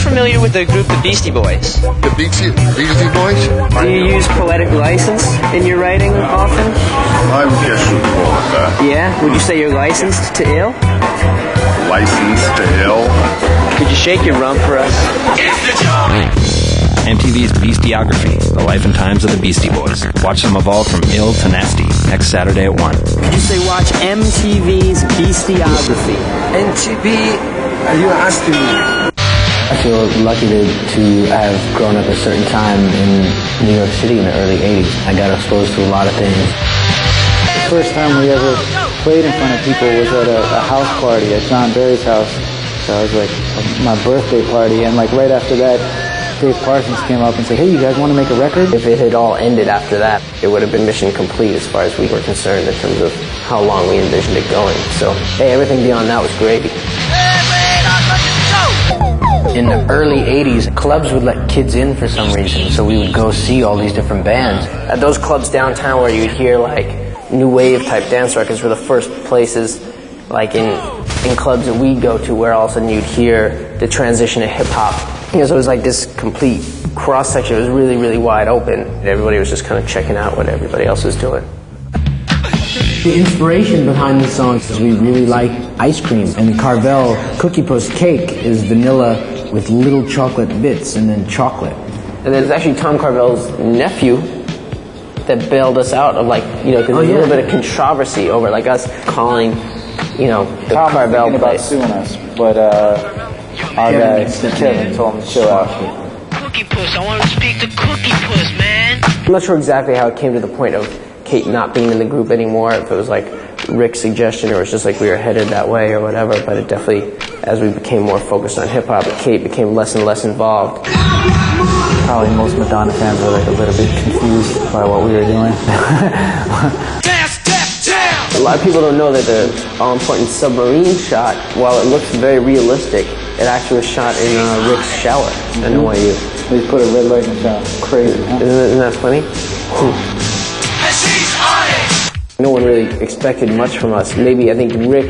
familiar with the group the Beastie Boys? The Beastie Boys? Do you use poetic license in your writing often? I would guess you would call it that. Yeah? Would you say you're licensed to ill? Licensed to ill? Could you shake your rump for us? MTV's Beastieography, the life and times of the Beastie Boys. Watch them evolve from ill to nasty next Saturday at 1. Could you say watch MTV's Beastieography? MTV, are you asking me? I feel lucky to have grown up at a certain time in New York City in the early 80s. I got exposed to a lot of things. The first time we ever played in front of people was at a house party at John Barry's house. So it was like my birthday party, and like right after that, Dave Parsons came up and said, hey, you guys want to make a record? If it had all ended after that, it would have been mission complete as far as we were concerned in terms of how long we envisioned it going. So, hey, everything beyond that was great. In the early 80s, clubs would let kids in for some reason, so we would go see all these different bands. At those clubs downtown where you'd hear like new wave type dance records were the first places like in clubs that we'd go to where all of a sudden you'd hear the transition to hip hop. You know, so it was like this complete cross section. It was really, really wide open. Everybody was just kind of checking out what everybody else was doing. The inspiration behind the songs is we really like ice cream, and the Carvel Cookie Puss cake is vanilla with little chocolate bits and then chocolate. And then it's actually Tom Carvel's nephew that bailed us out of like, you know, because there's a little bit of controversy over like us calling, you know, the Tom Carvel was place. about suing us, but our guy Kevin told him to chill out. Cookie Puss, I want to speak to Cookie Puss, man. I'm not sure exactly how it came to the point of Kate not being in the group anymore, if it was like Rick's suggestion or it was just like we were headed that way or whatever, but it definitely, as we became more focused on hip-hop, Kate became less and less involved. Probably most Madonna fans were like a little bit confused by what we were doing. A lot of people don't know that the all-important submarine shot, while it looks very realistic, it actually was shot in Rick's shower at NYU. They put a red light in the shower. Crazy, huh? Isn't that funny? No one really expected much from us. Maybe I think Rick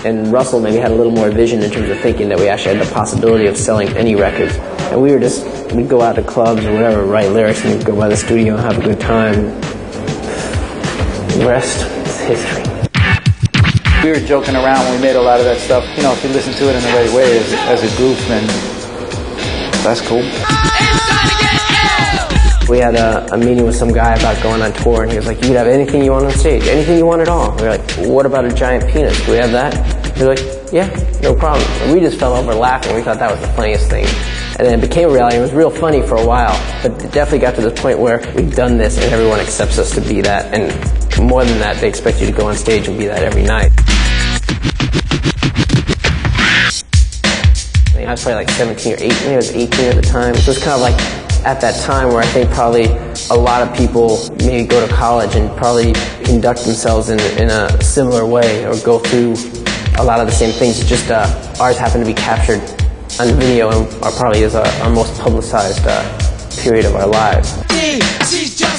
and Russell maybe had a little more vision in terms of thinking that we actually had the possibility of selling any records. And we'd go out to clubs or whatever, write lyrics, and we'd go by the studio and have a good time. The rest is history. We were joking around when we made a lot of that stuff. You know, if you listen to it in the right way as a group, then that's cool. We had a meeting with some guy about going on tour, and he was like, you could have anything you want on stage, anything you want at all. We were like, what about a giant penis? Do we have that? He was like, yeah, no problem. And we just fell over laughing. We thought that was the funniest thing. And then it became a reality. It was real funny for a while, but it definitely got to the point where we've done this and everyone accepts us to be that. And more than that, they expect you to go on stage and be that every night. I was probably like 17 or 18. I think I was 18 at the time. So it was kind of like at that time where I think probably a lot of people maybe go to college and probably conduct themselves in a similar way or go through a lot of the same things. It's just ours happened to be captured on video and probably is our most publicized period of our lives.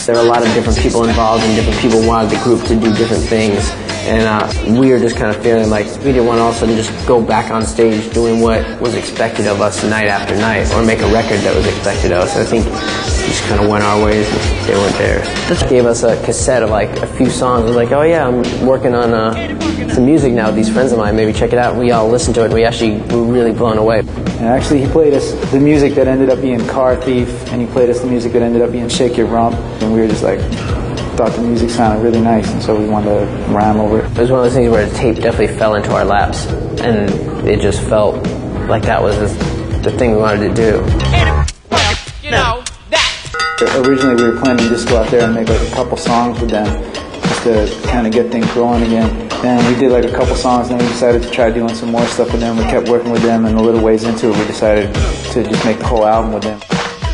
There were a lot of different people involved and different people wanted the group to do different things. And we were just kind of feeling like we didn't want to all of a sudden just go back on stage doing what was expected of us night after night or make a record that was expected of us. I think we just kind of went our ways and they went theirs. This gave us a cassette of like a few songs. It was like, oh yeah, I'm working on some music now with these friends of mine. Maybe check it out. We all listened to it and we actually were really blown away. And actually he played us the music that ended up being Car Thief, and he played us the music that ended up being Shake Your Rump, and we were just like, thought the music sounded really nice, and so we wanted to rhyme over it. It was one of those things where the tape definitely fell into our laps, and it just felt like that was the thing we wanted to do. You know, that. Originally we were planning to just go out there and make like a couple songs with them, just to kind of get things rolling again. And we did like a couple songs, and then we decided to try doing some more stuff with them. We kept working with them, and a little ways into it, we decided to just make the whole album with them.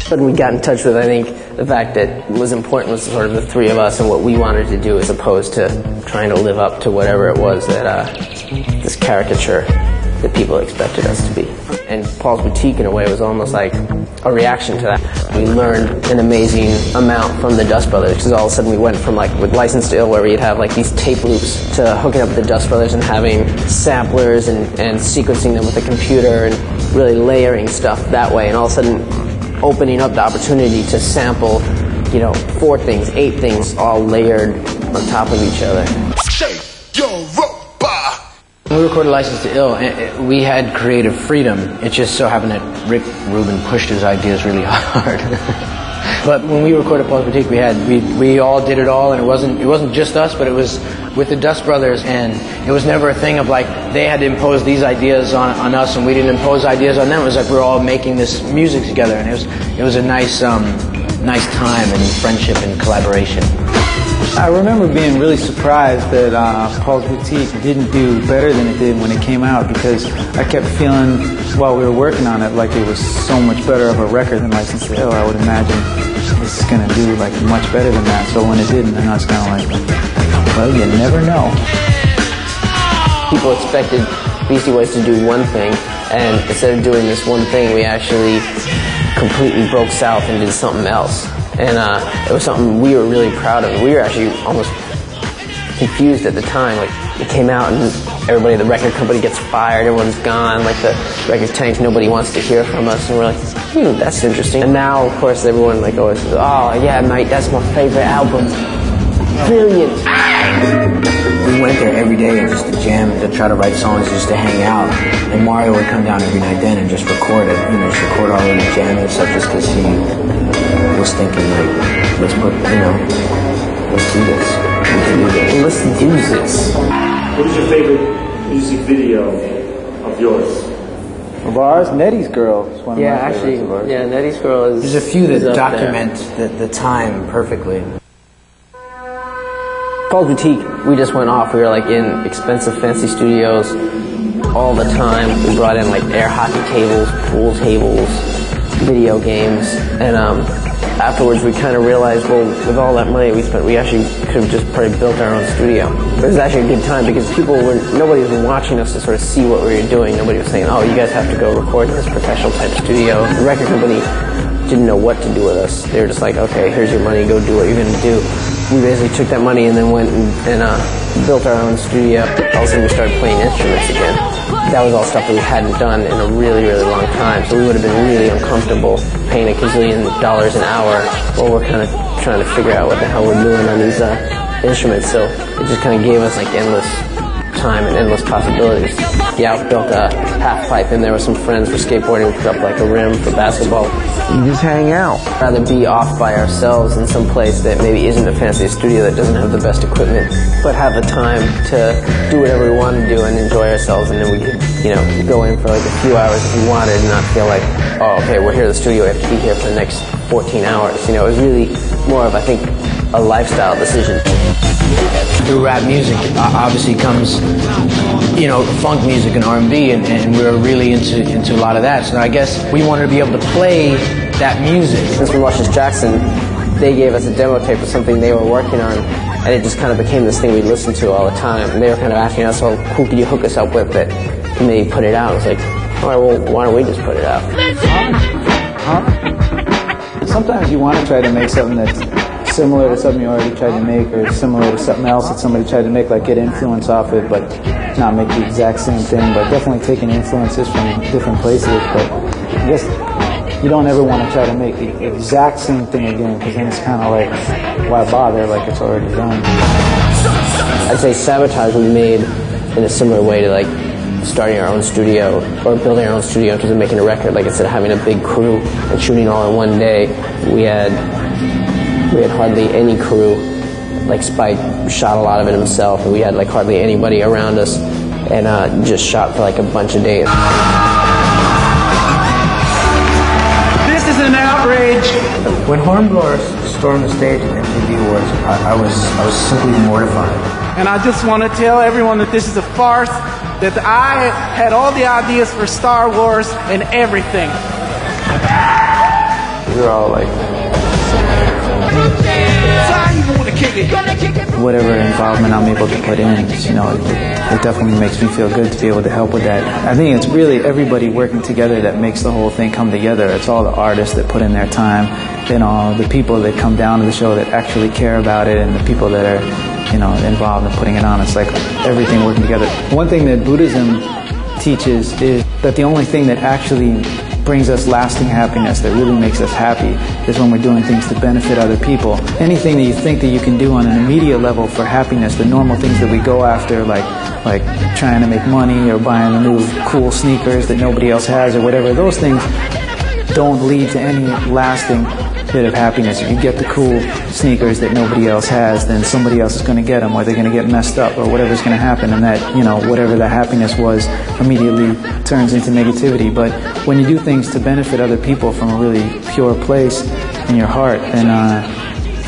But we got in touch with, I think, the fact that what was important was sort of the three of us and what we wanted to do as opposed to trying to live up to whatever it was that this caricature that people expected us to be. And Paul's Boutique, in a way, was almost like a reaction to that. We learned an amazing amount from the Dust Brothers, because all of a sudden we went from like with License to Ill, where we'd have like these tape loops, to hooking up with the Dust Brothers and having samplers and sequencing them with a computer. And really layering stuff that way, and all of a sudden opening up the opportunity to sample, 4 things, 8 things, all layered on top of each other. When we recorded License to Ill, we had creative freedom. It just so happened that Rick Rubin pushed his ideas really hard. But when we recorded Paul's Boutique, we all did it all, and it wasn't just us, but it was with the Dust Brothers, and it was never a thing of like they had to impose these ideas on us, and we didn't impose ideas on them. It was like we were all making this music together, and it was a nice time and friendship and collaboration. I remember being really surprised that Paul's Boutique didn't do better than it did when it came out, because I kept feeling while we were working on it like it was so much better of a record than License to Ill. I would imagine it's going to do like much better than that. So when it didn't, then I was kind of like, well, you never know. People expected Beastie Boys to do one thing, and instead of doing this one thing, we actually completely broke south and did something else. And it was something we were really proud of. We were actually almost confused at the time. Like, it came out and everybody at the record company gets fired, everyone's gone, like the record tanks, nobody wants to hear from us, and we're like, that's interesting. And now, of course, everyone like always says, oh yeah, mate, that's my favorite album. Brilliant. We went there every day and just to jam, to try to write songs, just to hang out. And Mario would come down every night then and just record it, just record all of the jam and stuff, just because he was thinking like, let's do this. We can do this. Let's do this. What is your favorite music video of yours? Of ours, Nettie's Girl is one of my favorites of ours. Yeah, Nettie's Girl is. There's a few that is document the time perfectly. Paul's Boutique, we just went off. We were like in expensive, fancy studios all the time. We brought in like air hockey tables, pool tables, video games, and afterwards we kind of realized, well, with all that money we spent, we actually could have just probably built our own studio. But it was actually a good time because nobody was watching us to sort of see what we were doing. Nobody was saying, oh, you guys have to go record in this professional type studio. The record company didn't know what to do with us. They were just like, okay, here's your money, go do what you're going to do. We basically took that money and then went and built our own studio. All of a sudden we started playing instruments again. That was all stuff that we hadn't done in a really, really long time. So we would have been really uncomfortable paying $1 gazillion an hour while we're kind of trying to figure out what the hell we're doing on these instruments. So it just kind of gave us like endless time and endless possibilities. Yeah, we built a half pipe in there with some friends for skateboarding. We put up like a rim for basketball. You just hang out. Rather be off by ourselves in some place that maybe isn't a fancy studio that doesn't have the best equipment, but have the time to do whatever we want to do and enjoy ourselves, and then we could, go in for like a few hours if we wanted and not feel like, oh, okay, we're here at the studio, we have to be here for the next 14 hours. It was really more of, I think, a lifestyle decision. Through rap music, obviously comes, funk music and R&B, and we were really into a lot of that. So I guess we wanted to be able to play that music. Since we Luscious Jackson, they gave us a demo tape of something they were working on, and it just kind of became this thing we listened to all the time. And they were kind of asking us, well, who could you hook us up with that can maybe put it out? It's like, all right, well, why don't we just put it out? Sometimes you want to try to make something that's similar to something you already tried to make, or similar to something else that somebody tried to make, like get influence off it, but not make the exact same thing, but definitely taking influences from different places. But I guess you don't ever want to try to make the exact same thing again, because then it's kind of like, why bother, like it's already done. I'd say Sabotage we made in a similar way to like starting our own studio or building our own studio in terms of making a record. Like instead of having a big crew and shooting all in one day, we had hardly any crew. Like Spike shot a lot of it himself, and we had like hardly anybody around us, and just shot for like a bunch of days. This is an outrage. When Hornblowers stormed the stage at MTV Awards, I was simply mortified. And I just want to tell everyone that this is a farce, that I had all the ideas for Star Wars and everything. We were all like, whatever involvement I'm able to put in, it definitely makes me feel good to be able to help with that. I think it's really everybody working together that makes the whole thing come together. It's all the artists that put in their time, the people that come down to the show that actually care about it, and the people that are, involved in putting it on. It's like everything working together. One thing that Buddhism teaches is that the only thing that actually brings us lasting happiness, that really makes us happy, is when we're doing things to benefit other people. Anything that you think that you can do on an immediate level for happiness, the normal things that we go after, like trying to make money or buying the new cool sneakers that nobody else has or whatever, those things don't lead to any lasting bit of happiness. If you get the cool sneakers that nobody else has, then somebody else is going to get them, or they're going to get messed up, or whatever's going to happen, and that, you know, whatever the happiness was immediately turns into negativity. But when you do things to benefit other people from a really pure place in your heart, then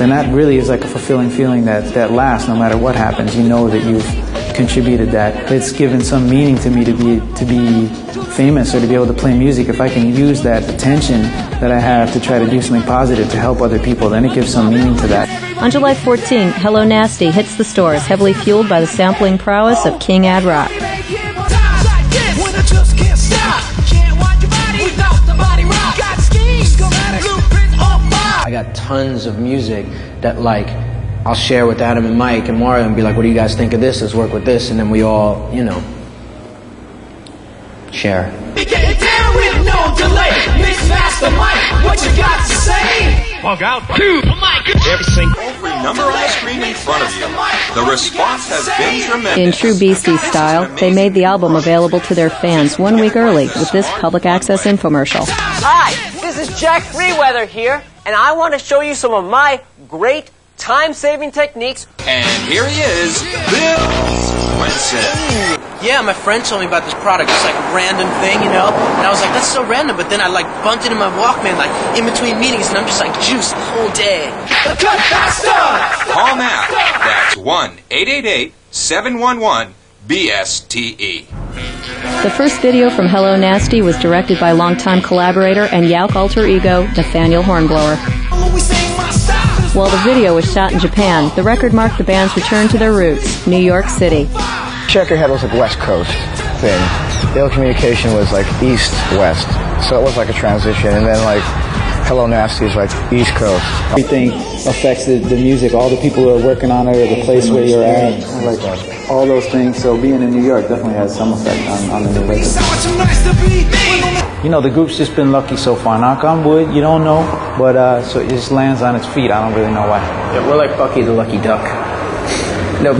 that really is like a fulfilling feeling that lasts no matter what happens. You know that you've contributed that. It's given some meaning to me to be famous or to be able to play music. If I can use that attention that I have to try to do something positive to help other people, then it gives some meaning to that. On July 14, Hello Nasty hits the stores, heavily fueled by the sampling prowess of King Ad Rock. I got tons of music that, like, I'll share with Adam and Mike and Mario and be like, what do you guys think of this? Let's work with this. And then we all, you know, share. Get it down with no delay. Mix master Mike, what you got to say? Bug out. Every single number on the screen in front of you. The response has been tremendous. In true Beastie style, they made the album available to their fans 1 week early with this public access infomercial. Hi, this is Jack Freeweather here, and I want to show you some of my great time-saving techniques. And here he is, Bill Swenson. Yeah, my friend told me about this product. It's like a random thing, you know? And I was like, that's so random. But then I like bumped it in my Walkman, like in between meetings, and I'm just like juiced the whole day. Cut faster! Call now. That's 1-888-711-BSTE. The first video from Hello Nasty was directed by longtime collaborator and Yauk alter ego Nathaniel Hornblower. While the video was shot in Japan, the record marked the band's return to their roots, New York City. Checkerhead was like West Coast thing. Ill Communication was like East-West. So it was like a transition. And then like Hello Nasty is like East Coast. Everything affects the music, all the people who are working on it, or the place where you're at, like all those things. So being in New York definitely has some effect on the new record. You know, the group's just been lucky so far. Knock on wood, you don't know, but so it just lands on its feet. I don't really know why. Yeah, we're like Bucky the Lucky Duck. Nope.